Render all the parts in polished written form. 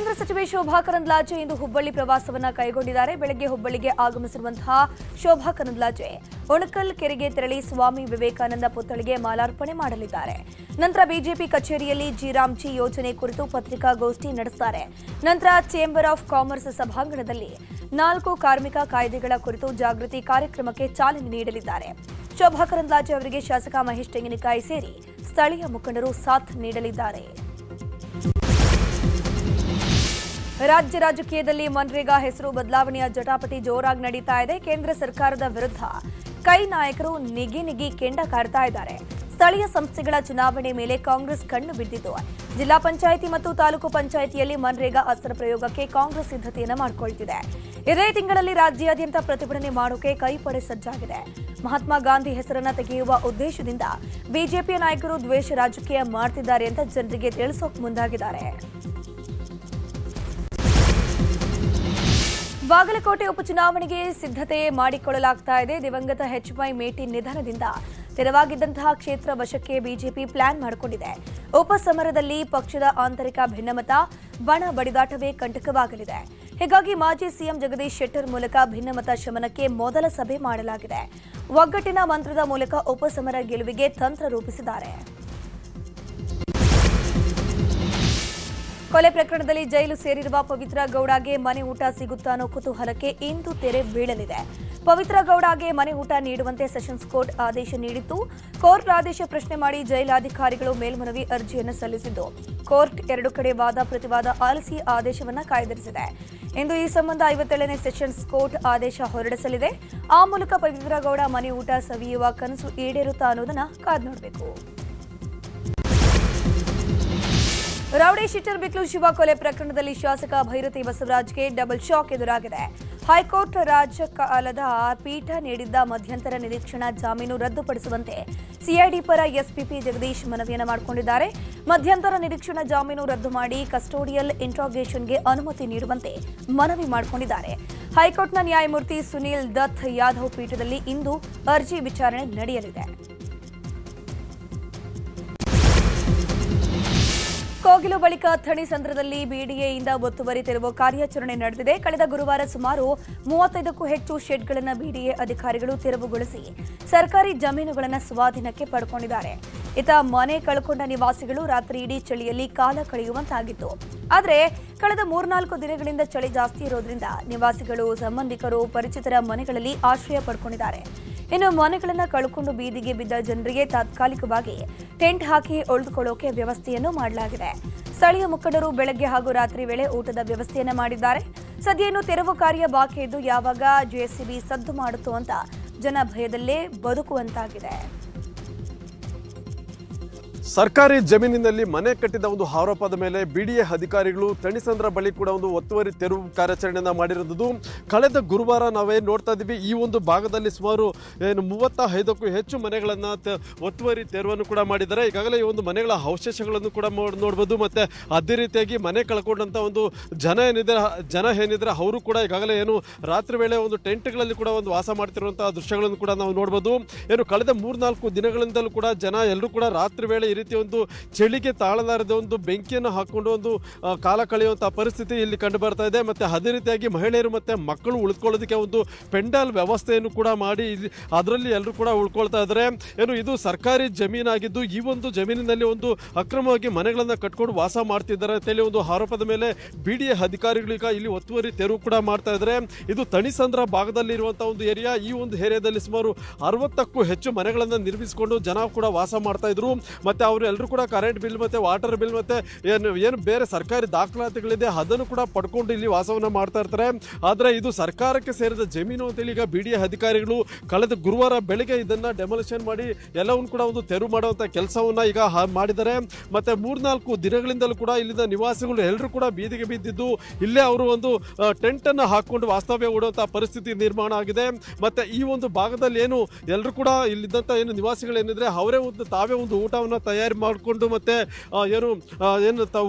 ಕೇಂದ್ರ ಸಚಿವೆ ಶೋಭಾ ಕರಂದ್ಲಾಜೆ ಇಂದು ಹುಬ್ಬಳ್ಳಿ ಪ್ರವಾಸವನ್ನ ಕೈಗೊಂಡಿದ್ದಾರೆ. ಬೆಳಗ್ಗೆ ಹುಬ್ಬಳ್ಳಿಗೆ ಆಗಮಿಸಿರುವಂತಹ ಶೋಭಾ ಕರಂದ್ಲಾಜೆ ಉಣಕಲ್ ಕೆರೆಗೆ ತೆರಳಿ ಸ್ವಾಮಿ ವಿವೇಕಾನಂದ ಪುತ್ಥಳಿಗೆ ಮಾಲಾರ್ಪಣೆ ಮಾಡಲಿದ್ದಾರೆ. ನಂತರ ಬಿಜೆಪಿ ಕಚೇರಿಯಲ್ಲಿ ಜಿರಾಮ್ಜಿ ಯೋಜನೆ ಕುರಿತು ಪತ್ರಿಕಾಗೋಷ್ಠಿ ನಡೆಸುತ್ತಾರೆ. ನಂತರ ಚೇಂಬರ್ ಆಫ್ ಕಾಮರ್ಸ್ ಸಭಾಂಗಣದಲ್ಲಿ 4 ಕಾರ್ಮಿಕ ಕಾಯ್ದೆಗಳ ಕುರಿತು ಜಾಗೃತಿ ಕಾರ್ಯಕ್ರಮಕ್ಕೆ ಚಾಲನೆ ನೀಡಲಿದ್ದಾರೆ. ಶೋಭಾ ಕರಂದ್ಲಾಜೆ ಅವರಿಗೆ ಶಾಸಕ ಮಹೇಶ್ ತೆಂಗಿನಕಾಯಿ ಸೇರಿ ಸ್ಥಳೀಯ ಮುಖಂಡರು ಸಾಥ್ ನೀಡಲಿದ್ದಾರೆ. ರಾಜ್ಯ ರಾಜಕೀಯದಲ್ಲಿ ಮನ್ರೇಗಾ ಹೆಸರು ಬದಲಾವಣೆಯ ಜಟಾಪಟಿ ಜೋರಾಗಿ ನಡೀತಾ ಇದೆ. ಕೇಂದ್ರ ಸರ್ಕಾರದ ವಿರುದ್ಧ ಕೈ ನಾಯಕರು ನಿಗಿ ಕೆಂಡ ಕಾಡ್ತಾ ಇದ್ದಾರೆ. ಸ್ಥಳೀಯ ಸಂಸ್ಥೆಗಳ ಚುನಾವಣೆ ಮೇಲೆ ಕಾಂಗ್ರೆಸ್ ಕಣ್ಣು ಬಿದ್ದಿದ್ದು, ಜಿಲ್ಲಾ ಪಂಚಾಯಿತಿ ಮತ್ತು ತಾಲೂಕು ಪಂಚಾಯಿತಿಯಲ್ಲಿ ಮನ್ರೇಗಾ ಅಸ್ತ್ರ ಪ್ರಯೋಗಕ್ಕೆ ಕಾಂಗ್ರೆಸ್ ಸಿದ್ಧತೆಯನ್ನು ಮಾಡಿಕೊಳ್ತಿದೆ. ಇದೇ ತಿಂಗಳಲ್ಲಿ ರಾಜ್ಯಾದ್ಯಂತ ಪ್ರತಿಭಟನೆ ಮಾಡೋಕೆ ಕೈಪಡೆ ಸಜ್ಜಾಗಿದೆ. ಮಹಾತ್ಮ ಗಾಂಧಿ ಹೆಸರನ್ನ ತೆಗೆಯುವ ಉದ್ದೇಶದಿಂದ ಬಿಜೆಪಿಯ ನಾಯಕರು ದ್ವೇಷ ರಾಜಕೀಯ ಮಾಡ್ತಿದ್ದಾರೆ ಅಂತ ಜನರಿಗೆ ತಿಳಿಸೋಕೆ ಮುಂದಾಗಿದ್ದಾರೆ. ಬಾಗಲಕೋಟೆ ಉಪಚುನಾವಣೆಗೆ ಸಿದ್ಧತೆ ಮಾಡಿಕೊಳ್ಳಲಾಗ್ತಾ ಇದೆ. ದಿವಂಗತ ಎಚ್.ವೈ. ಮೇಟಿ ನಿಧನದಿಂದ ತೆರವಾಗಿದ್ದಂತಹ ಕ್ಷೇತ್ರ ವಶಕ್ಕೆ ಬಿಜೆಪಿ ಪ್ಲಾನ್ ಮಾಡಿಕೊಂಡಿದೆ. ಉಪಸಮರದಲ್ಲಿ ಪಕ್ಷದ ಆಂತರಿಕ ಭಿನ್ನಮತ, ಬಣ ಬಡಿದಾಟವೇ ಕಂಟಕವಾಗಲಿದೆ. ಹೀಗಾಗಿ ಮಾಜಿ ಸಿಎಂ ಜಗದೀಶ್ ಶೆಟ್ಟರ್ ಮೂಲಕ ಭಿನ್ನಮತ ಶಮನಕ್ಕೆ ಮೊದಲ ಸಭೆ ಮಾಡಲಾಗಿದೆ. ಒಗ್ಗಟ್ಟಿನ ಮಂತ್ರದ ಮೂಲಕ ಉಪಸಮರ ಗೆಲುವಿಗೆ ತಂತ್ರ ರೂಪಿಸಿದ್ದಾರೆ. ಕೊಲೆ ಪ್ರಕರಣದಲ್ಲಿ ಜೈಲು ಸೇರಿರುವ ಪವಿತ್ರ ಗೌಡಗೆ ಮನೆ ಊಟ ಸಿಗುತ್ತಾ ಅನ್ನೋ ಕುತೂಹಲಕ್ಕೆ ಇಂದು ತೆರೆ ಬೀಳಲಿದೆ. ಪವಿತ್ರ ಗೌಡಗೆ ಮನೆ ಊಟ ನೀಡುವಂತೆ ಸೆಷನ್ಸ್ ಕೋರ್ಟ್ ಆದೇಶ ನೀಡಿತ್ತು. ಕೋರ್ಟ್ ಆದೇಶ ಪ್ರಶ್ನೆ ಮಾಡಿ ಜೈಲಾಧಿಕಾರಿಗಳು ಮೇಲ್ಮನವಿ ಅರ್ಜಿಯನ್ನು ಸಲ್ಲಿಸಿದ್ದು, ಕೋರ್ಟ್ 2 ಕಡೆ ವಾದ ಪ್ರತಿವಾದ ಆಲಿಸಿ ಆದೇಶವನ್ನು ಕಾಯ್ದಿರಿಸಿದೆ. ಇಂದು ಈ ಸಂಬಂಧ 57ನೇ ಸೆಷನ್ಸ್ ಕೋರ್ಟ್ ಆದೇಶ ಹೊರಡಿಸಲಿದೆ. ಆ ಮೂಲಕ ಪವಿತ್ರ ಗೌಡ ಮನೆ ಊಟ ಸವಿಯುವ ಕನಸು ಈಡೇರುತ್ತಾ ಅನ್ನೋದನ್ನ ಕಾದು ನೋಡಬೇಕು. ರೌಡಿ ಶೀಟರ್ ಬಿಕ್ಲು ಶಿವ ಕೊಲೆ ಪ್ರಕರಣದಲ್ಲಿ ಶಾಸಕ ಭೈರತಿ ಬಸವರಾಜ್ಗೆ ಡಬಲ್ ಶಾಕ್ ಎದುರಾಗಿದೆ. ಹೈಕೋರ್ಟ್ ರಾಜ್ಯಪಾಲದ ಪೀಠ ನೀಡಿದ್ದ ಮಧ್ಯಂತರ ನಿರೀಕ್ಷಣಾ ಜಾಮೀನು ರದ್ದುಪಡಿಸುವಂತೆ ಸಿಐಡಿ ಪರ ಎಸ್ಪಿಪಿ ಜಗದೀಶ್ ಮನವಿಯನ್ನು ಮಾಡಿಕೊಂಡಿದ್ದಾರೆ. ಮಧ್ಯಂತರ ನಿರೀಕ್ಷಣಾ ಜಾಮೀನು ರದ್ದು ಮಾಡಿ ಕಸ್ಟೋಡಿಯಲ್ ಇಂಟ್ರಾಗೇಷನ್ಗೆ ಅನುಮತಿ ನೀಡುವಂತೆ ಮನವಿ ಮಾಡಿಕೊಂಡಿದ್ದಾರೆ. ಹೈಕೋರ್ಟ್ನ ನ್ಯಾಯಮೂರ್ತಿ ಸುನೀಲ್ ದತ್ ಯಾದವ್ ಪೀಠದಲ್ಲಿ ಇಂದು ಅರ್ಜಿ ವಿಚಾರಣೆ ನಡೆಯಲಿದೆ. ಕೋಗಿಲು ಬಳಿಕ ಥಣಿಸಂದ್ರದಲ್ಲಿ ಬಿಡಿಎಯಿಂದ ಒತ್ತುವರಿ ತೆರವು ಕಾರ್ಯಾಚರಣೆ ನಡೆದಿದೆ. ಕಳೆದ ಗುರುವಾರ ಸುಮಾರು 35ಕ್ಕೂ ಹೆಚ್ಚು ಶೆಡ್ಗಳನ್ನು ಬಿಡಿಎ ಅಧಿಕಾರಿಗಳು ತೆರವುಗೊಳಿಸಿ ಸರ್ಕಾರಿ ಜಮೀನುಗಳನ್ನು ಸ್ವಾಧೀನಕ್ಕೆ ಪಡ್ಕೊಂಡಿದ್ದಾರೆ. ಇತ್ತ ಮನೆ ಕಳ್ಕೊಂಡ ನಿವಾಸಿಗಳು ರಾತ್ರಿ ಇಡೀ ಚಳಿಯಲ್ಲಿ ಕಾಲ ಕಳೆಯುವಂತಾಗಿತ್ತು. ಆದರೆ ಕಳೆದ 3-4 ದಿನಗಳಿಂದ ಚಳಿ ಜಾಸ್ತಿ ಇರೋದ್ರಿಂದ ನಿವಾಸಿಗಳು, ಸಂಬಂಧಿಕರು, ಪರಿಚಿತರ ಮನೆಗಳಲ್ಲಿ ಆಶ್ರಯ ಪಡ್ಕೊಂಡಿದ್ದಾರೆ. ಇನ್ನು ಮನೆಗಳನ್ನು ಕಳ್ಕೊಂಡು ಬೀದಿಗೆ ಬಿದ್ದ ಜನರಿಗೆ ತಾತ್ಕಾಲಿಕವಾಗಿ ಟೆಂಟ್ ಹಾಕಿ ಉಳಿದುಕೊಳ್ಳೋಕೆ ವ್ಯವಸ್ಥೆಯನ್ನು ಮಾಡಲಾಗಿದೆ. ಸ್ಥಳೀಯ ಮುಖಂಡರು ಬೆಳಗ್ಗೆ ಹಾಗೂ ರಾತ್ರಿ ವೇಳೆ ಊಟದ ವ್ಯವಸ್ಥೆಯನ್ನು ಮಾಡಿದ್ದಾರೆ. ಸದ್ಯ ಇನ್ನು ತೆರವು ಕಾರ್ಯ ಬಾಕಿ ಇದ್ದು ಯಾವಾಗ ಜೆಸಿಬಿ ಸದ್ದು ಮಾಡುತ್ತೋ ಅಂತ ಜನ ಭಯದಲ್ಲೇ ಬದುಕುವಂತಾಗಿದೆ. ಸರ್ಕಾರಿ ಜಮೀನಿನಲ್ಲಿ ಮನೆ ಕಟ್ಟಿದ ಒಂದು ಆರೋಪದ ಮೇಲೆ ಬಿಡಿಎ ಅಧಿಕಾರಿಗಳು ಥಣಿಸಂದ್ರ ಬಳಿ ಕೂಡ ಒಂದು ಒತ್ತುವರಿ ತೆರವು ಕಾರ್ಯಾಚರಣೆಯನ್ನು ಮಾಡಿರೋದು. ಕಳೆದ ಗುರುವಾರ ನಾವೇನು ನೋಡ್ತಾ ಇದ್ದೀವಿ, ಈ ಒಂದು ಭಾಗದಲ್ಲಿ ಸುಮಾರು 35ಕ್ಕೂ ಹೆಚ್ಚು ಮನೆಗಳನ್ನು ಒತ್ತುವರಿ ತೆರವನ್ನು ಕೂಡ ಮಾಡಿದ್ದಾರೆ. ಈಗಾಗಲೇ ಈ ಒಂದು ಮನೆಗಳ ಅವಶೇಷಗಳನ್ನು ಕೂಡ ನೋಡ್ಬೋದು. ಮತ್ತು ಅದೇ ರೀತಿಯಾಗಿ ಮನೆ ಕಳ್ಕೊಂಡಂಥ ಒಂದು ಜನ ಏನಿದ್ರೆ ಅವರು ಕೂಡ ಈಗಾಗಲೇ ಏನು ರಾತ್ರಿ ವೇಳೆ ಒಂದು ಟೆಂಟ್ಗಳಲ್ಲಿ ಕೂಡ ಒಂದು ವಾಸ ಮಾಡ್ತಿರುವಂತಹ ದೃಶ್ಯಗಳನ್ನು ಕೂಡ ನಾವು ನೋಡ್ಬೋದು. ಏನು ಕಳೆದ 3-4 ದಿನಗಳಿಂದಲೂ ಕೂಡ ಜನ ಎಲ್ಲರೂ ಕೂಡ ರಾತ್ರಿ ವೇಳೆ ಈ ರೀತಿ ಒಂದು ಚಳಿಗೆ ತಾಳಲಾರದ ಒಂದು ಬೆಂಕಿಯನ್ನು ಹಾಕೊಂಡು ಒಂದು ಕಾಲ ಕಳೆಯುವಂತಹ ಪರಿಸ್ಥಿತಿ ಇಲ್ಲಿ ಕಂಡು ಬರ್ತಾ ಇದೆ. ಮತ್ತೆ ಅದೇ ರೀತಿಯಾಗಿ ಮಹಿಳೆಯರು ಮತ್ತೆ ಮಕ್ಕಳು ಉಳ್ಕೊಳ್ಳೋದಕ್ಕೆ ಒಂದು ಪೆಂಡಾಲ್ ವ್ಯವಸ್ಥೆಯನ್ನು ಕೂಡ ಮಾಡಿ ಅದರಲ್ಲಿ ಎಲ್ಲರೂ ಕೂಡ ಉಳ್ಕೊಳ್ತಾ ಇದ್ದಾರೆ. ಏನು ಇದು ಸರ್ಕಾರಿ ಜಮೀನಾಗಿದ್ದು ಈ ಒಂದು ಜಮೀನಿನಲ್ಲಿ ಒಂದು ಅಕ್ರಮವಾಗಿ ಮನೆಗಳನ್ನು ಕಟ್ಕೊಂಡು ವಾಸ ಮಾಡ್ತಿದ್ದಾರೆ ಅಂತೇಳಿ ಒಂದು ಆರೋಪದ ಮೇಲೆ ಬಿಡಿಎ ಅಧಿಕಾರಿಗಳು ಈಗ ಇಲ್ಲಿ ಒತ್ತುವರಿ ತೆರವು ಕೂಡ ಮಾಡ್ತಾ ಇದ್ದಾರೆ. ಇದು ಥಣಿಸಂದ್ರ ಭಾಗದಲ್ಲಿ ಇರುವಂತಹ ಒಂದು ಏರಿಯಾ. ಈ ಒಂದು ಏರಿಯಾದಲ್ಲಿ ಸುಮಾರು 60ಕ್ಕೂ ಹೆಚ್ಚು ಮನೆಗಳನ್ನು ನಿರ್ಮಿಸಿಕೊಂಡು ಜನ ಕೂಡ ವಾಸ ಮಾಡ್ತಾ ಇದ್ರು. ಮತ್ತೆ ಅವರು ಎಲ್ಲರೂ ಕೂಡ ಕರೆಂಟ್ ಬಿಲ್ ಮತ್ತೆ ವಾಟರ್ ಬಿಲ್ ಮತ್ತೆ ಏನು ಬೇರೆ ಸರ್ಕಾರಿ ದಾಖಲಾತಿಗಳಿದೆ ಅದನ್ನು ಕೂಡ ಪಡ್ಕೊಂಡು ಇಲ್ಲಿ ವಾಸವನ್ನ ಮಾಡ್ತಾ ಇರ್ತಾರೆ. ಆದರೆ ಇದು ಸರ್ಕಾರಕ್ಕೆ ಸೇರಿದ ಜಮೀನು ಅಂತೇಳಿ ಈಗ ಬಿಡಿಎ ಅಧಿಕಾರಿಗಳು ಕಳೆದ ಗುರುವಾರ ಬೆಳಗ್ಗೆ ಇದನ್ನ ಡೆಮಾಲಿಷನ್ ಮಾಡಿ ಎಲ್ಲವನ್ನು ಕೂಡ ಒಂದು ತೆರವು ಮಾಡುವಂತ ಕೆಲಸವನ್ನ ಈಗ ಮಾಡಿದ್ದಾರೆ. ಮತ್ತೆ 3-4 ದಿನಗಳಿಂದಲೂ ಕೂಡ ಇಲ್ಲಿನ ನಿವಾಸಿಗಳು ಎಲ್ಲರೂ ಕೂಡ ಬೀದಿಗೆ ಬಿದ್ದಿದ್ದು ಇಲ್ಲೇ ಅವರು ಒಂದು ಟೆಂಟ್ ಅನ್ನು ಹಾಕೊಂಡು ವಾಸ್ತವ್ಯ ಹೂಡುವಂತಹ ಪರಿಸ್ಥಿತಿ ನಿರ್ಮಾಣ ಆಗಿದೆ. ಮತ್ತೆ ಈ ಒಂದು ಭಾಗದಲ್ಲಿ ಏನು ಎಲ್ಲರೂ ಕೂಡ ಇಲ್ಲಿದ್ದಂತ ಏನು ನಿವಾಸಿಗಳು ಏನಿದ್ರೆ ಅವರೇ ತಾವೇ ಒಂದು ಊಟವನ್ನು ತಯಾರಿ ಮಾಡಿಕೊಂಡು ಮತ್ತೆ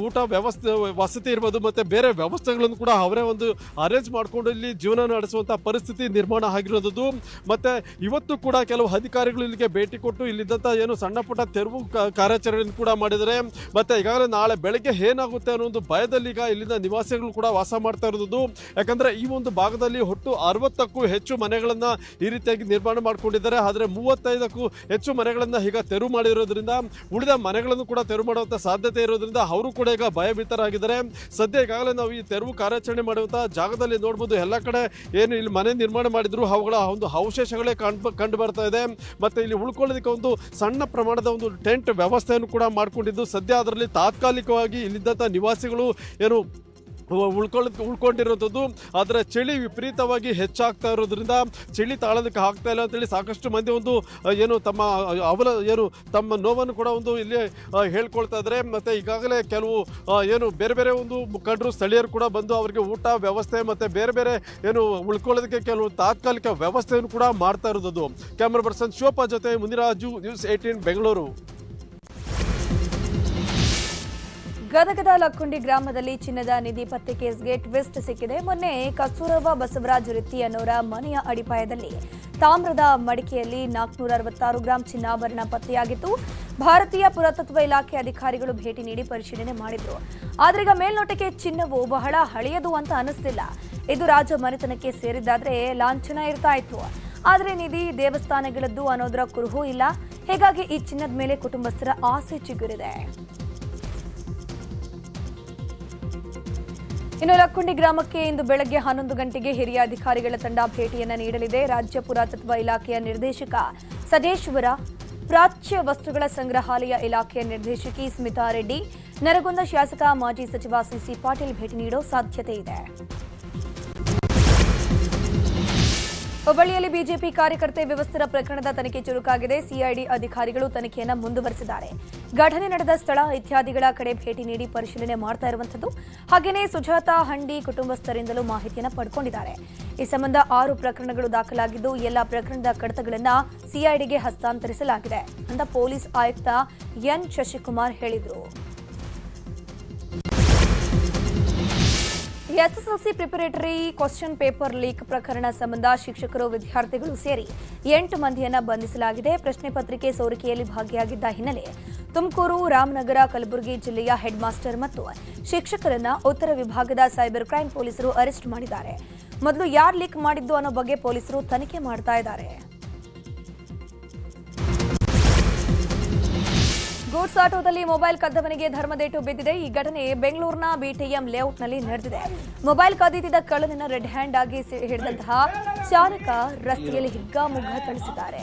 ಊಟ ವ್ಯವಸ್ಥೆ ವಸತಿ ಇರ್ಬೋದು ಮತ್ತೆ ಬೇರೆ ವ್ಯವಸ್ಥೆಗಳನ್ನು ಕೂಡ ಅವರೇ ಒಂದು ಅರೇಂಜ್ ಮಾಡಿಕೊಂಡು ಇಲ್ಲಿ ಜೀವನ ನಡೆಸುವಂಥ ಪರಿಸ್ಥಿತಿ ನಿರ್ಮಾಣ ಆಗಿರೋದು. ಮತ್ತೆ ಇವತ್ತು ಕೂಡ ಕೆಲವು ಅಧಿಕಾರಿಗಳು ಇಲ್ಲಿಗೆ ಭೇಟಿ ಕೊಟ್ಟು ಇಲ್ಲಿದ್ದಂಥ ಸಣ್ಣ ಪುಟ್ಟ ತೆರವು ಕಾರ್ಯಾಚರಣೆ ಕೂಡ ಮಾಡಿದರೆ. ಮತ್ತೆ ಈಗಾಗಲೇ ನಾಳೆ ಬೆಳಗ್ಗೆ ಏನಾಗುತ್ತೆ ಅನ್ನೋ ಒಂದು ಭಯದಲ್ಲಿ ಈಗ ಇಲ್ಲಿಂದ ನಿವಾಸಿಗಳು ಕೂಡ ವಾಸ ಮಾಡ್ತಾ ಇರೋದು. ಯಾಕಂದ್ರೆ ಈ ಒಂದು ಭಾಗದಲ್ಲಿ ಒಟ್ಟು 60ಕ್ಕೂ ಹೆಚ್ಚು ಮನೆಗಳನ್ನ ಈ ರೀತಿಯಾಗಿ ನಿರ್ಮಾಣ ಮಾಡ್ಕೊಂಡಿದ್ದಾರೆ. ಆದರೆ 35ಕ್ಕೂ ಹೆಚ್ಚು ಮನೆಗಳನ್ನ ಈಗ ತೆರವು ಮಾಡಿರೋದ್ರಿಂದ ಉಳಿದ ಮನೆಗಳನ್ನು ಕೂಡ ತೆರವು ಮಾಡುವಂತ ಸಾಧ್ಯತೆ ಇರೋದ್ರಿಂದ ಅವರು ಕೂಡ ಈಗ ಭಯಭೀತರಾಗಿದ್ದಾರೆ. ಸದ್ಯ ಈಗಾಗಲೇ ನಾವು ಈ ತೆರವು ಕಾರ್ಯಾಚರಣೆ ಮಾಡುವಂತಹ ಜಾಗದಲ್ಲಿ ನೋಡ್ಬೋದು, ಎಲ್ಲ ಕಡೆ ಏನು ಇಲ್ಲಿ ಮನೆ ನಿರ್ಮಾಣ ಮಾಡಿದ್ರು ಅವುಗಳ ಒಂದು ಅವಶೇಷಗಳೇ ಕಂಡು ಬರ್ತಾ ಇದೆ. ಮತ್ತೆ ಇಲ್ಲಿ ಉಳ್ಕೊಳ್ಳೋದಕ್ಕೆ ಒಂದು ಸಣ್ಣ ಪ್ರಮಾಣದ ಒಂದು ಟೆಂಟ್ ವ್ಯವಸ್ಥೆಯನ್ನು ಕೂಡ ಮಾಡ್ಕೊಂಡಿದ್ದು ಸದ್ಯ ಅದರಲ್ಲಿ ತಾತ್ಕಾಲಿಕವಾಗಿ ಇಲ್ಲಿದ್ದಂಥ ನಿವಾಸಿಗಳು ಉಳ್ಕೊಂಡಿರೋಂಥದ್ದು. ಆದರೆ ಚಳಿ ವಿಪರೀತವಾಗಿ ಹೆಚ್ಚಾಗ್ತಾ ಇರೋದ್ರಿಂದ ಚಳಿ ತಾಳೋದಕ್ಕೆ ಆಗ್ತಾ ಇಲ್ಲ ಅಂತೇಳಿ ಸಾಕಷ್ಟು ಮಂದಿ ತಮ್ಮ ನೋವನ್ನು ಕೂಡ ಇಲ್ಲಿ ಹೇಳ್ಕೊಳ್ತಾ ಇದ್ದಾರೆ. ಮತ್ತೆ ಈಗಾಗಲೇ ಕೆಲವು ಬೇರೆ ಬೇರೆ ಒಂದು ಮುಖಂಡರು ಸ್ಥಳೀಯರು ಕೂಡ ಬಂದು ಅವರಿಗೆ ಊಟ ವ್ಯವಸ್ಥೆ ಮತ್ತೆ ಬೇರೆ ಬೇರೆ ಉಳ್ಕೊಳ್ಳೋದಕ್ಕೆ ಕೆಲವು ತಾತ್ಕಾಲಿಕ ವ್ಯವಸ್ಥೆಯನ್ನು ಕೂಡ ಮಾಡ್ತಾ ಇರೋದು. ಕ್ಯಾಮರಾ ಪರ್ಸನ್ ಶಿವಪ್ಪ ಜೊತೆ ಮುನಿರಾಜು, ನ್ಯೂಸ್ 18 ಬೆಂಗಳೂರು. ಗದಗದ ಲಕ್ಕುಂಡಿ ಗ್ರಾಮದಲ್ಲಿ ಚಿನ್ನದ ನಿಧಿ ಪತ್ತೆ ಕೇಸ್ಗೆ ಟ್ವಿಸ್ಟ್ ಸಿಕ್ಕಿದೆ. ಮೊನ್ನೆ ಕಸ್ತೂರಬಾ ಬಸವರಾಜ್ ರಿತ್ತಿ ಅನ್ನೋರ ಮನೆಯ ಅಡಿಪಾಯದಲ್ಲಿ ತಾಮ್ರದ ಮಡಿಕೆಯಲ್ಲಿ 466 ಗ್ರಾಂ ಚಿನ್ನಾಭರಣ ಪತ್ತೆಯಾಗಿತ್ತು. ಭಾರತೀಯ ಪುರಾತತ್ವ ಇಲಾಖೆ ಅಧಿಕಾರಿಗಳು ಭೇಟಿ ನೀಡಿ ಪರಿಶೀಲನೆ ಮಾಡಿದ್ರು. ಆದ್ರೆ ಈಗ ಮೇಲ್ನೋಟಕ್ಕೆ ಚಿನ್ನವು ಬಹಳ ಹಳೆಯದು ಅಂತ ಅನಿಸ್ತಿಲ್ಲ. ಇದು ರಾಜ ಮನೆತನಕ್ಕೆ ಸೇರಿದ್ದಾದ್ರೆ ಲಾಂಛನ ಇರ್ತಾ ಇತ್ತು. ಆದ್ರೆ ನಿಧಿ ದೇವಸ್ಥಾನಗಳದ್ದು ಅನ್ನೋದರ ಕುರುಹೂ ಇಲ್ಲ. ಹೀಗಾಗಿ ಈ ಚಿನ್ನದ ಮೇಲೆ ಕುಟುಂಬಸ್ಥರ ಆಸೆ ಚಿಗುರಿದೆ. ಇನ್ನು ಲಕ್ಕುಂಡಿ ಗ್ರಾಮಕ್ಕೆ ಇಂದು ಬೆಳಗ್ಗೆ 11 ಗಂಟೆಗೆ ಹಿರಿಯ ಅಧಿಕಾರಿಗಳ ತಂಡ ಭೇಟಿಯನ್ನ ನೀಡಲಿದೆ. ರಾಜ್ಯ ಪುರಾತತ್ವ ಇಲಾಖೆಯ ನಿರ್ದೇಶಕ ಸದೇಶ್ವರ, ಪ್ರಾಚ್ಯ ವಸ್ತುಗಳ ಸಂಗ್ರಹಾಲಯ ಇಲಾಖೆಯ ನಿರ್ದೇಶಕಿ ಸ್ಮಿತಾ ರೆಡ್ಡಿ, ನರಗುಂದ ಶಾಸಕ ಮಾಜಿ ಸಚಿವ ಸಿಸಿ ಪಾಟೀಲ್ ಭೇಟಿ ನೀಡೋ ಸಾಧ್ಯತೆ ಇದೆ. ಹುಬ್ಬಳ್ಳಿಯಲ್ಲಿ ಬಿಜೆಪಿ ಕಾರ್ಯಕರ್ತೆ ವ್ಯವಸ್ಥರ ಪ್ರಕರಣದ ತನಿಖೆ ಚುರುಕಾಗಿದೆ. ಸಿಐಡಿ ಅಧಿಕಾರಿಗಳು ತನಿಖೆಯನ್ನು ಮುಂದುವರೆಸಿದ್ದಾರೆ. ಘಟನೆ ನಡೆದ ಸ್ಥಳ ಇತ್ಯಾದಿಗಳ ಕಡೆ ಭೇಟಿ ನೀಡಿ ಪರಿಶೀಲನೆ ಮಾಡ್ತಾ ಇರುವಂತದ್ದು. ಹಾಗೆಯೇ ಸುಜಾತಾ ಹಂಡಿ ಕುಟುಂಬಸ್ಥರಿಂದಲೂ ಮಾಹಿತಿಯನ್ನು ಪಡ್ಕೊಂಡಿದ್ದಾರೆ. ಈ ಸಂಬಂಧ 6 ಪ್ರಕರಣಗಳು ದಾಖಲಾಗಿದ್ದು ಎಲ್ಲ ಪ್ರಕರಣದ ಕಡತಗಳನ್ನು ಸಿಐಡಿಗೆ ಹಸ್ತಾಂತರಿಸಲಾಗಿದೆ ಅಂತ ಪೊಲೀಸ್ ಆಯುಕ್ತ ಎನ್ ಶಶಿಕುಮಾರ್ ಹೇಳಿದರು. SSLC preparatory question paper leak ಪ್ರಕರಣ ಸಂಬಂಧ ಶಿಕ್ಷಕರು, ವಿದ್ಯಾರ್ಥಿಗಳು ಸೇರಿ 8 ಮಂದಿಯನ್ನ ಬಂಧಿಸಲಾಗಿದೆ. ಪ್ರಶ್ನೆ ಪತ್ರಿಕೆ ಸೋರಿಕೆಯಲ್ಲಿ ಭಾಗಿಯಾಗಿದ್ದ ಹಿನ್ನೆಲೆ ತುಮಕೂರು, ರಾಮನಗರ, ಕಲಬುರಗಿ ಜಿಲ್ಲೆಯ ಹೆಡ್ ಮಾಸ್ಟರ್ ಮತ್ತು ಶಿಕ್ಷಕರನ್ನ ಉತ್ತರ ವಿಭಾಗದ ಸೈಬರ್ ಕ್ರೈಂ ಪೊಲೀಸರು ಅರೆಸ್ಟ್ ಮಾಡಿದ್ದಾರೆ. ಮೊದಲು ಯಾರು ಲೀಕ್ ಮಾಡಿದ್ದು ಅನ್ನೋ ಬಗ್ಗೆ ಪೊಲೀಸರು ತನಿಖೆ ಮಾಡ್ತಾ ಇದ್ದಾರೆ. ಗೂಡ್ಸ್ ಆಟೋದಲ್ಲಿ ಮೊಬೈಲ್ ಕದ್ದವನಿಗೆ ಧರ್ಮದೇಟು ಬಿದ್ದಿದೆ. ಈ ಘಟನೆ ಬೆಂಗಳೂರಿನ ಬಿಟಿಎಂ ಲೇಔಟ್ನಲ್ಲಿ ನಡೆದಿದೆ. ಮೊಬೈಲ್ ಕದ್ದಿದ್ದ ಕಳ್ಳನನ್ನ ರೆಡ್ ಹ್ಯಾಂಡ್ ಆಗಿ ಹಿಡಿದಂತಹ ಚಾಲಕ ರಸ್ತೆಯಲ್ಲಿ ಹಿಗ್ಗಾಮುಗ್ಗಾ ಥಳಿಸಿದ್ದಾರೆ.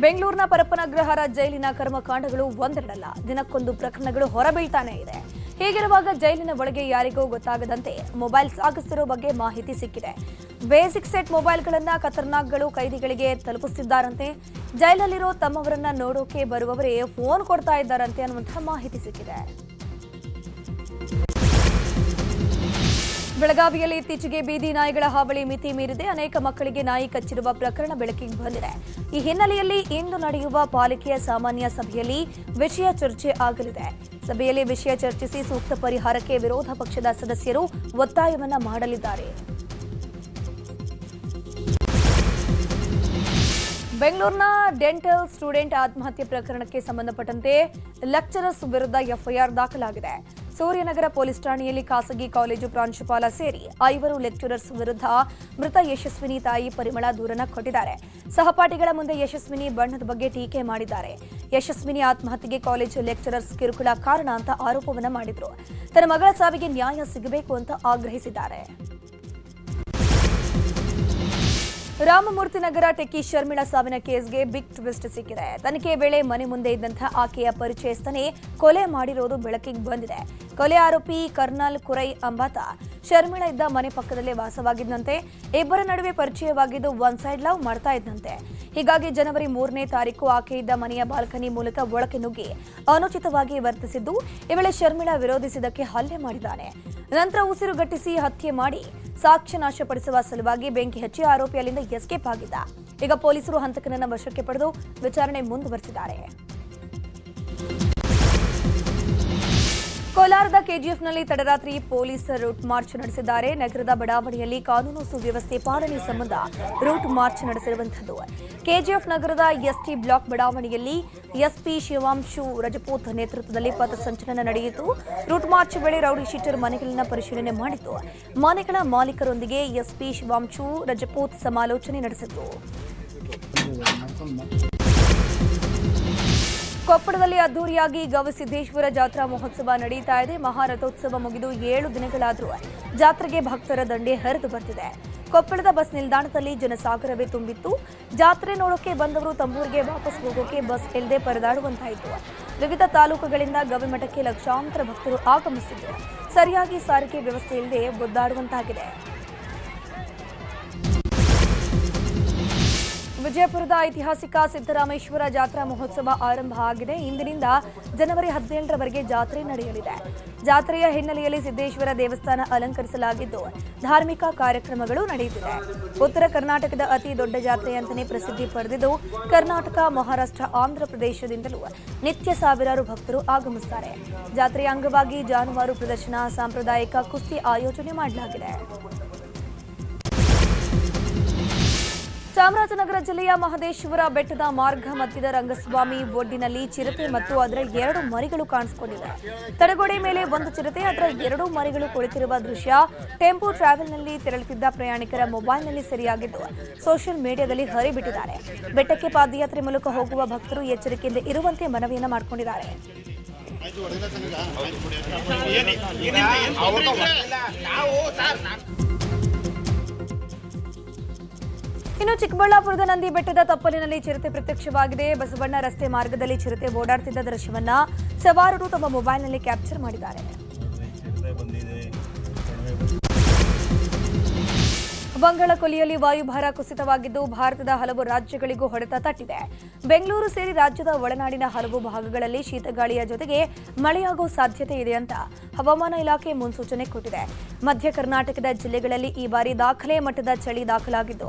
ಬೆಂಗಳೂರಿನ ಪರಪ್ಪನಗ್ರಹಾರ ಜೈಲಿನ ಕರ್ಮಕಾಂಡಗಳು ಒಂದೆರಡಲ್ಲ, ದಿನಕ್ಕೊಂದು ಪ್ರಕರಣಗಳು ಹೊರಬೀಳ್ತಾನೆ ಇದೆ. ಹೀಗಿರುವಾಗ ಜೈಲಿನ ಒಳಗೆ ಯಾರಿಗೂ ಗೊತ್ತಾಗದಂತೆ ಮೊಬೈಲ್ ಸಾಗಿಸ್ತಿರೋ ಬಗ್ಗೆ ಮಾಹಿತಿ ಸಿಕ್ಕಿದೆ. Basic set ಮೊಬೈಲ್ಗಳನ್ನ ಖತರ್ನಾಕ್ಗಳು ಕೈದಿಗಳಿಗೆ ತಲುಪಿಸುತ್ತಿದ್ದಾರಂತೆ. ಜೈಲಲ್ಲಿರೋ ತಮ್ಮವರನ್ನ ನೋಡೋಕೆ ಬರುವವರೇ ಫೋನ್ ಕೊಡ್ತಾ ಇದ್ದಾರಂತೆ ಅನ್ನುವಂತಹ ಮಾಹಿತಿ ಸಿಕ್ಕಿದೆ. ಬೆಳಗಾವಿಯಲ್ಲಿ ಇತ್ತೀಚೆಗೆ ಬೀದಿ ನಾಯಿಗಳ ಹಾವಳಿ ಮಿತಿ ಮೀರಿದೆ. ಅನೇಕ ಮಕ್ಕಳಿಗೆ ನಾಯಿ ಕಚ್ಚಿರುವ ಪ್ರಕರಣ ಬೆಳಕಿಗೆ ಬಂದಿದೆ. ಈ ಹಿನ್ನೆಲೆಯಲ್ಲಿ ಇಂದು ನಡೆಯುವ ಪಾಲಿಕೆಯ ಸಾಮಾನ್ಯ ಸಭೆಯಲ್ಲಿ ವಿಷಯ ಚರ್ಚೆ ಆಗಲಿದೆ. ಸಭೆಯಲ್ಲಿ ವಿಷಯ ಚರ್ಚಿಸಿ ಸೂಕ್ತ ಪರಿಹಾರಕ್ಕೆ ವಿರೋಧ ಪಕ್ಷದ ಸದಸ್ಯರು ಒತ್ತಾಯವನ್ನ ಮಾಡಲಿದ್ದಾರೆ. ಬೆಂಗಳೂರಿನ ಡೆಂಟಲ್ ಸ್ಟೂಡೆಂಟ್ ಆತ್ಮಹತ್ಯೆ ಪ್ರಕರಣಕ್ಕೆ ಸಂಬಂಧಪಟ್ಟಂತೆ ಲೆಕ್ಚರರ್ಸ್ ವಿರುದ್ಧ ಎಫ್ಐಆರ್ ದಾಖಲಾಗಿದೆ. ಸೂರ್ಯನಗರ ಪೊಲೀಸ್ ಠಾಣೆಯಲ್ಲಿ ಖಾಸಗಿ ಕಾಲೇಜು ಪ್ರಾಂಶುಪಾಲ ಸೇರಿ 5 ಲೆಕ್ಚರರ್ಸ್ ವಿರುದ್ಧ ಮೃತ ಯಶಸ್ವಿನಿ ತಾಯಿ ಪರಿಮಳ ದೂರನ್ನ ಕೊಟ್ಟಿದ್ದಾರೆ. ಸಹಪಾಠಿಗಳ ಮುಂದೆ ಯಶಸ್ವಿನಿ ಬಣ್ಣದ ಬಗ್ಗೆ ಟೀಕೆ ಮಾಡಿದ್ದಾರೆ. ಯಶಸ್ವಿನಿ ಆತ್ಮಹತ್ಯೆಗೆ ಕಾಲೇಜು ಲೆಕ್ಚರರ್ಸ್ ಕಿರುಕುಳ ಕಾರಣ ಅಂತ ಆರೋಪವನ್ನ ಮಾಡಿದ್ರು. ತನ್ನ ಮಗಳ ಸಾವಿಗೆ ನ್ಯಾಯ ಸಿಗಬೇಕು ಅಂತ ಆಗ್ರಹಿಸಿದ್ದಾರೆ. ರಾಮಮೂರ್ತಿ ನಗರ ಟೆಕ್ಕಿ ಶರ್ಮಿಳಾ ಸಾವಿನ ಕೇಸ್ಗೆ ಬಿಗ್ ಟ್ವಿಸ್ಟ್ ಸಿಕ್ಕಿದೆ. ತನಿಖೆ ವೇಳೆ ಮನೆ ಮುಂದೆ ಇದ್ದಂತಹ ಆಕೆಯ ಪರಿಚಯಸ್ಥನೇ ಕೊಲೆ ಮಾಡಿರೋದು ಬೆಳಕಿಗೆ ಬಂದಿದೆ. ಕೊಲೆ ಆರೋಪಿ ಕರ್ನಲ್ ಕುರೈ ಅಂಬಾತ ಶರ್ಮಿಳಾ ಇದ್ದ ಮನೆ ಪಕ್ಕದಲ್ಲೇ ವಾಸವಾಗಿದ್ದಂತೆ. ಇಬ್ಬರ ನಡುವೆ ಪರಿಚಯವಾಗಿದ್ದು ಒನ್ ಸೈಡ್ ಲವ್ ಮಾಡ್ತಾ ಇದ್ದಂತೆ. ಹೀಗಾಗಿ ಜನವರಿ 3ನೇ ತಾರೀಕು ಆಕೆ ಇದ್ದ ಮನೆಯ ಬಾಲ್ಕನಿ ಮೂಲಕ ಒಳಗೆ ನುಗ್ಗಿ ಅನುಚಿತವಾಗಿ ವರ್ತಿಸಿದ್ದು. ಈ ವೇಳೆ ಶರ್ಮಿಳಾ ವಿರೋಧಿಸಿದ್ದಕ್ಕೆ ಹಲ್ಲೆ ಮಾಡಿದ್ದಾನೆ. ನಂತರ ಉಸಿರುಗಟ್ಟಿಸಿ ಹತ್ಯೆ ಮಾಡಿ ಸಾಕ್ಷ್ಯ ನಾಶಪಡಿಸುವ ಸಲುವಾಗಿ ಬೆಂಕಿ ಹಚ್ಚಿ ಆರೋಪಿ ಅಲ್ಲಿಂದ ಎಸ್ಕೇಪ್ ಆಗಿದ್ದ. ಈಗ ಪೊಲೀಸರು ಹಂತಕನನ್ನ ವಶಕ್ಕೆ ಪಡೆದು ವಿಚಾರಣೆ ಮುಂದುವರೆಸಿದ್ದಾರೆ. ಕೋಲಾರದ ಕೆಜಿಎಫ್ನಲ್ಲಿ ತಡರಾತ್ರಿ ಪೊಲೀಸ್ ರೂಟ್ ಮಾರ್ಚ್ ನಡೆಸಿದ್ದಾರೆ. ನಗರದ ಬಡಾವಣೆಯಲ್ಲಿ ಕಾನೂನು ಸುವ್ಯವಸ್ಥೆ ಪಾಲನೆ ಸಂಬಂಧ ರೂಟ್ ಮಾರ್ಚ್ ನಡೆಸಿರುವಂತದ್ದು. ಕೆಜಿಎಫ್ ನಗರದ ಎಸ್ಟಿ ಬ್ಲಾಕ್ ಬಡಾವಣೆಯಲ್ಲಿ ಎಸ್ಪಿ ಶಿವಾಂಶು ರಜಪೂತ್ ನೇತೃತ್ವದಲ್ಲಿ ಪಥಸಂಚಲನ ನಡೆಯಿತು. ರೂಟ್ ಮಾರ್ಚ್ ವೇಳೆ ರೌಡಿ ಶೀಟರ್ ಮನೆಗಳನ್ನ ಪರಿಶೀಲನೆ ಮಾಡಿದ್ದು, ಮನೆಗಳ ಮಾಲೀಕರೊಂದಿಗೆ ಎಸ್ಪಿ ಶಿವಾಂಶು ರಜಪೂತ್ ಸಮಾಲೋಚನೆ ನಡೆಸಿದ್ರು. ಕೊಪ್ಪಳದಲ್ಲಿ ಅದ್ದೂರಿಯಾಗಿ ಗವಿಸಿದ್ದೇಶ್ವರ ಜಾತ್ರಾ ಮಹೋತ್ಸವ ನಡೆಯುತ್ತಾ ಇದೆ. ಮಹಾರಥೋತ್ಸವ ಮುಗಿದು 7 ದಿನಗಳಾದರೂ ಜಾತ್ರೆಗೆ ಭಕ್ತರ ದಂಡೆ ಹರಿದು ಬರ್ತಿದೆ. ಕೊಪ್ಪಳದ ಬಸ್ ನಿಲ್ದಾಣದಲ್ಲಿ ಜನಸಾಗರವೇ ತುಂಬಿತ್ತು. ಜಾತ್ರೆ ನೋಡೋಕೆ ಬಂದವರು ತಮ್ಮೂರಿಗೆ ವಾಪಸ್ ಹೋಗೋಕೆ ಬಸ್ ಇಲ್ಲದೆ ಪರದಾಡುವಂತಾಯಿತು. ವಿವಿಧ ತಾಲೂಕುಗಳಿಂದ ಗವಿಮಠಕ್ಕೆ ಲಕ್ಷಾಂತರ ಭಕ್ತರು ಆಗಮಿಸಿದ್ರು. ಸರಿಯಾಗಿ ಸಾರಿಗೆ ವ್ಯವಸ್ಥೆ ಇಲ್ಲದೆ ಒದ್ದಾಡುವಂತಾಗಿದೆ. ವಿಜಯಪುರದ ಐತಿಹಾಸಿಕ ಸಿದ್ದರಾಮೇಶ್ವರ ಜಾತ್ರಾ ಮಹೋತ್ಸವ ಆರಂಭ ಆಗಿದೆ. ಇಂದಿನಿಂದ ಜನವರಿ 17ರವರೆಗೆ ಜಾತ್ರೆ ನಡೆಯಲಿದೆ. ಜಾತ್ರೆಯ ಹಿನ್ನೆಲೆಯಲ್ಲಿ ಸಿದ್ದೇಶ್ವರ ದೇವಸ್ಥಾನ ಅಲಂಕರಿಸಲಾಗಿದ್ದು, ಧಾರ್ಮಿಕ ಕಾರ್ಯಕ್ರಮಗಳು ನಡೆಯುತ್ತಿದೆ. ಉತ್ತರ ಕರ್ನಾಟಕದ ಅತಿ ದೊಡ್ಡ ಜಾತ್ರೆ ಅಂತಾನೆ ಪ್ರಸಿದ್ಧಿ ಪಡೆದಿದ್ದು, ಕರ್ನಾಟಕ, ಮಹಾರಾಷ್ಟ್ರ, ಆಂಧ್ರ ಪ್ರದೇಶದಿಂದಲೂ ನಿತ್ಯ ಸಾವಿರಾರು ಭಕ್ತರು ಆಗಮಿಸುತ್ತಾರೆ. ಜಾತ್ರೆಯ ಅಂಗವಾಗಿ ಜಾನುವಾರು ಪ್ರದರ್ಶನ, ಸಾಂಪ್ರದಾಯಿಕ ಕುಸ್ತಿ ಆಯೋಜನೆ ಮಾಡಲಾಗಿದೆ. ಚಾಮರಾಜನಗರ ಜಿಲ್ಲೆಯ ಮಹದೇಶ್ವರ ಬೆಟ್ಟದ ಮಾರ್ಗ ಮಧ್ಯದ ರಂಗಸ್ವಾಮಿ ಒಡ್ಡಿನಲ್ಲಿ ಚಿರತೆ ಮತ್ತು ಅದರ 2 ಮರಿಗಳು ಕಾಣಿಸಿಕೊಂಡಿವೆ. ತಡೆಗೋಡೆ ಮೇಲೆ 1 ಚಿರತೆ, ಅದರ 2 ಮರಿಗಳು ಕುಳಿತಿರುವ ದೃಶ್ಯ ಟೆಂಪೋ ಟ್ರಾವೆಲ್ನಲ್ಲಿ ತೆರಳುತ್ತಿದ್ದ ಪ್ರಯಾಣಿಕರ ಮೊಬೈಲ್ನಲ್ಲಿ ಸೆರೆಯಾಗಿದ್ದು, ಸೋಷಿಯಲ್ ಮೀಡಿಯಾದಲ್ಲಿ ಹರಿಬಿಟ್ಟಿದ್ದಾರೆ. ಬೆಟ್ಟಕ್ಕೆ ಪಾದಯಾತ್ರೆ ಮೂಲಕ ಹೋಗುವ ಭಕ್ತರು ಎಚ್ಚರಿಕೆಯಿಂದ ಇರುವಂತೆ ಮನವಿಯನ್ನ ಮಾಡಿಕೊಂಡಿದ್ದಾರೆ. ಇನ್ನು ಚಿಕ್ಕಬಳ್ಳಾಪುರದ ನಂದಿ ಬೆಟ್ಟದ ತಪ್ಪಲಿನಲ್ಲಿ ಚಿರತೆ ಪ್ರತ್ಯಕ್ಷವಾಗಿದೆ. ಬಸವಣ್ಣ ರಸ್ತೆ ಮಾರ್ಗದಲ್ಲಿ ಚಿರತೆ ಓಡಾಡುತ್ತಿದ್ದ ದೃಶ್ಯವನ್ನ ಸವಾರರು ತಮ್ಮ ಮೊಬೈಲ್ನಲ್ಲಿ ಕ್ಯಾಪ್ಚರ್ ಮಾಡಿದ್ದಾರೆ. ಬಂಗಾಳ ಕೊಲ್ಲಿಯಲ್ಲಿ ವಾಯುಭಾರ ಕುಸಿತವಾಗಿದ್ದು, ಭಾರತದ ಹಲವು ರಾಜ್ಯಗಳಿಗೂ ಹೊಡೆತ ತಟ್ಟಿದೆ. ಬೆಂಗಳೂರು ಸೇರಿ ರಾಜ್ಯದ ಒಳನಾಡಿನ ಹಲವು ಭಾಗಗಳಲ್ಲಿ ಶೀತಗಾಳಿಯ ಜೊತೆಗೆ ಮಳೆಯಾಗುವ ಸಾಧ್ಯತೆ ಇದೆ ಅಂತ ಹವಾಮಾನ ಇಲಾಖೆ ಮುನ್ಸೂಚನೆ ಕೊಟ್ಟಿದೆ. ಮಧ್ಯ ಕರ್ನಾಟಕದ ಜಿಲ್ಲೆಗಳಲ್ಲಿ ಈ ಬಾರಿ ದಾಖಲೆ ಮಟ್ಟದ ಚಳಿ ದಾಖಲಾಗಿದ್ದು,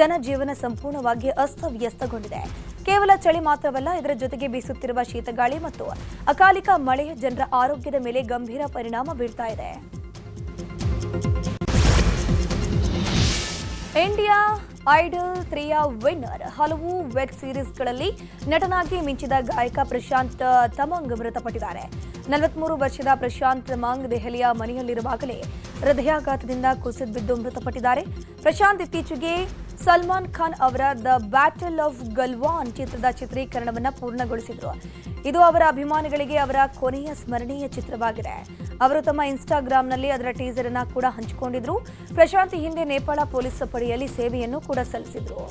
ಜನಜೀವನ ಸಂಪೂರ್ಣವಾಗಿ ಅಸ್ತವ್ಯಸ್ತಗೊಂಡಿದೆ. ಕೇವಲ ಚಳಿ ಮಾತ್ರವಲ್ಲ, ಇದರ ಜೊತೆಗೆ ಬೀಸುತ್ತಿರುವ ಶೀತಗಾಳಿ ಮತ್ತು ಅಕಾಲಿಕ ಮಳೆ ಜನರ ಆರೋಗ್ಯದ ಮೇಲೆ ಗಂಭೀರ ಪರಿಣಾಮ ಬೀರ್ತಾ ಇದೆ. ಇಂಡಿಯಾ ಐಡಲ್ 3ಯ ವಿನ್ನರ್, ಹಲವು ವೆಬ್ ಸೀರೀಸ್ಗಳಲ್ಲಿ ನಟನಾಗಿ ಮಿಂಚಿದ ಗಾಯಕ ಪ್ರಶಾಂತ್ ತಮಂಗ್ ಮೃತಪಟ್ಟಿದ್ದಾರೆ. 43 ವರ್ಷದ ಪ್ರಶಾಂತ್ ತಮಂಗ್ ದೆಹಲಿಯ ಮನೆಯಲ್ಲಿರುವಾಗಲೇ ಹೃದಯಾಘಾತದಿಂದ ಕುಸಿದು ಬಿದ್ದು ಮೃತಪಟ್ಟಿದ್ದಾರೆ. ಪ್ರಶಾಂತ್ ಇತ್ತೀಚೆಗೆ ಸಲ್ಮಾನ್ ಖಾನ್ ಅವರ ದ ಬ್ಯಾಟಲ್ ಆಫ್ ಗಲ್ವಾನ್ ಚಿತ್ರದ ಚಿತ್ರೀಕರಣವನ್ನು ಪೂರ್ಣಗೊಳಿಸಿದರು. ಇದು ಅವರ ಅಭಿಮಾನಿಗಳಿಗೆ ಅವರ ಕೊನೆಯ ಸ್ಮರಣೀಯ ಚಿತ್ರವಾಗಿದೆ. ಅವರು ತಮ್ಮ ಇನ್ಸ್ಟಾಗ್ರಾಂನಲ್ಲಿ ಅದರ ಟೀಸರ್ ಅನ್ನು ಕೂಡ ಹಂಚಿಕೊಂಡಿದ್ರು. ಪ್ರಶಾಂತ್ ಹಿಂದೆ ನೇಪಾಳ ಪೊಲೀಸ್ ಪಡೆಯಲ್ಲಿ ಸೇವೆಯನ್ನು ಕೂಡ ಸಲ್ಲಿಸಿದರು.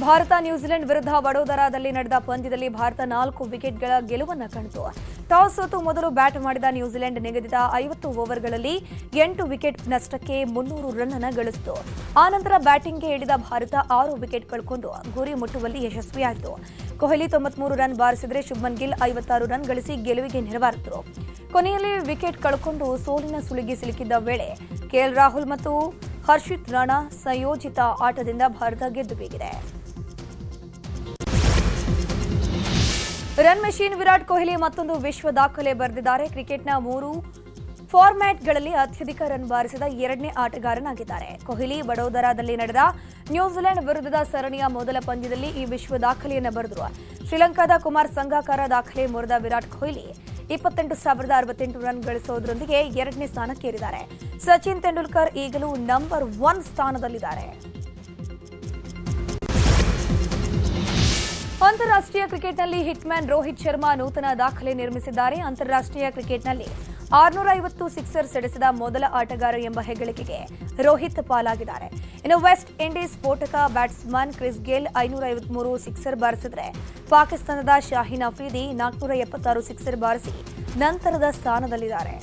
ಭಾರತ ನ್ಯೂಜಿಲೆಂಡ್ ವಿರುದ್ಧ ವಡೋದರಾದಲ್ಲಿ ನಡೆದ ಪಂದ್ಯದಲ್ಲಿ ಭಾರತ 4 ವಿಕೆಟ್ಗಳ ಗೆಲುವನ್ನು ಕಾಣಿತು. ಟಾಸ್ ಸೋತು ಮೊದಲು ಬ್ಯಾಟ್ ಮಾಡಿದ ನ್ಯೂಜಿಲೆಂಡ್ ನಿಗದಿತ 50 ಓವರ್ಗಳಲ್ಲಿ 8 ವಿಕೆಟ್ ನಷ್ಟಕ್ಕೆ 300 ರನ್ ಅನ್ನು ಗಳಿಸಿತು. ಆನಂತರ ಬ್ಯಾಟಿಂಗ್ಗೆ ಇಳಿದ ಭಾರತ 6 ವಿಕೆಟ್ ಕಳ್ಕೊಂಡು ಗುರಿ ಮುಟ್ಟುವಲ್ಲಿ ಯಶಸ್ವಿಯಾಯಿತು. ಕೊಹ್ಲಿ 93 ರನ್ ಬಾರಿಸಿದರೆ ಶುಭ್ಮನ್ ಗಿಲ್ 56 ರನ್ ಗಳಿಸಿ ಗೆಲುವಿಗೆ ನೆರವಾದರು. ಕೊನೆಯಲ್ಲಿ ವಿಕೆಟ್ ಕಳ್ಕೊಂಡು ಸೋಲಿನ ಸುಳಿಗೆ ಸಿಲುಕಿದ್ದ ವೇಳೆ ಕೆಎಲ್ ರಾಹುಲ್ ಮತ್ತು ಹರ್ಷಿತ್ ರಾಣಾ ಸಂಯೋಜಿತ ಆಟದಿಂದ ಭಾರತ ಗೆದ್ದು ಬೀಗಿದೆ. ರನ್ ಮೆಷಿನ್ ವಿರಾಟ್ ಕೊಹ್ಲಿ ಮತ್ತೊಂದು ವಿಶ್ವ ದಾಖಲೆ ಬರೆದಿದ್ದಾರೆ. ಕ್ರಿಕೆಟ್ನ 3 ಫಾರ್ಮ್ಯಾಟ್ಗಳಲ್ಲಿ ಅತ್ಯಧಿಕ ರನ್ ಬಾರಿಸಿದ 2ನೇ ಆಟಗಾರನಾಗಿದ್ದಾರೆ. ಕೊಹ್ಲಿ ವಡೋದರಾದಲ್ಲಿ ನಡೆದ ನ್ಯೂಜಿಲೆಂಡ್ ವಿರುದ್ಧದ ಸರಣಿಯ ಮೊದಲ ಪಂದ್ಯದಲ್ಲಿ ಈ ವಿಶ್ವ ದಾಖಲೆಯನ್ನು ಬರೆದರು. ಶ್ರೀಲಂಕಾದ ಕುಮಾರ್ ಸಂಗಕಾರ ದಾಖಲೆ ಮುರಿದ ವಿರಾಟ್ ಕೊಹ್ಲಿ 28,068 ರನ್ ಗಳಿಸೋದ್ರೊಂದಿಗೆ 2ನೇ ಸ್ಥಾನಕ್ಕೇರಿದ್ದಾರೆ. ಸಚಿನ್ ತೆಂಡೂಲ್ಕರ್ ಈಗಲೂ ನಂಬರ್ 1 ಸ್ಥಾನದಲ್ಲಿದ್ದಾರೆ. ಅಂತಾರಾಷ್ಟ್ರೀಯ ಕ್ರಿಕೆಟ್ನಲ್ಲಿ ಹಿಟ್ಮ್ಯಾನ್ ರೋಹಿತ್ ಶರ್ಮಾ ನೂತನ ದಾಖಲೆ ನಿರ್ಮಿಸಿದ್ದಾರೆ. ಅಂತಾರಾಷ್ಟ್ರೀಯ ಕ್ರಿಕೆಟ್ನಲ್ಲಿ 650 ಸಿಕ್ಸರ್ ಸಿಡಿಸಿದ ಮೊದಲ ಆಟಗಾರ ಎಂಬ ಹೆಗ್ಗಳಿಕೆಗೆ ರೋಹಿತ್ ಪಾಲಾಗಿದ್ದಾರೆ. ಇನ್ನು ವೆಸ್ಟ್ ಇಂಡೀಸ್ ಸ್ಫೋಟಕ ಬ್ಯಾಟ್ಸ್ಮನ್ ಕ್ರಿಸ್ ಗೇಲ್ 553 ಸಿಕ್ಸರ್ ಬಾರಿಸಿದರೆ, ಪಾಕಿಸ್ತಾನದ ಶಾಹೀನ್ ಅಫ್ರಿದಿ 476 ಸಿಕ್ಸರ್ ಬಾರಿಸಿ ನಂತರದ ಸ್ಥಾನದಲ್ಲಿದ್ದಾರೆ.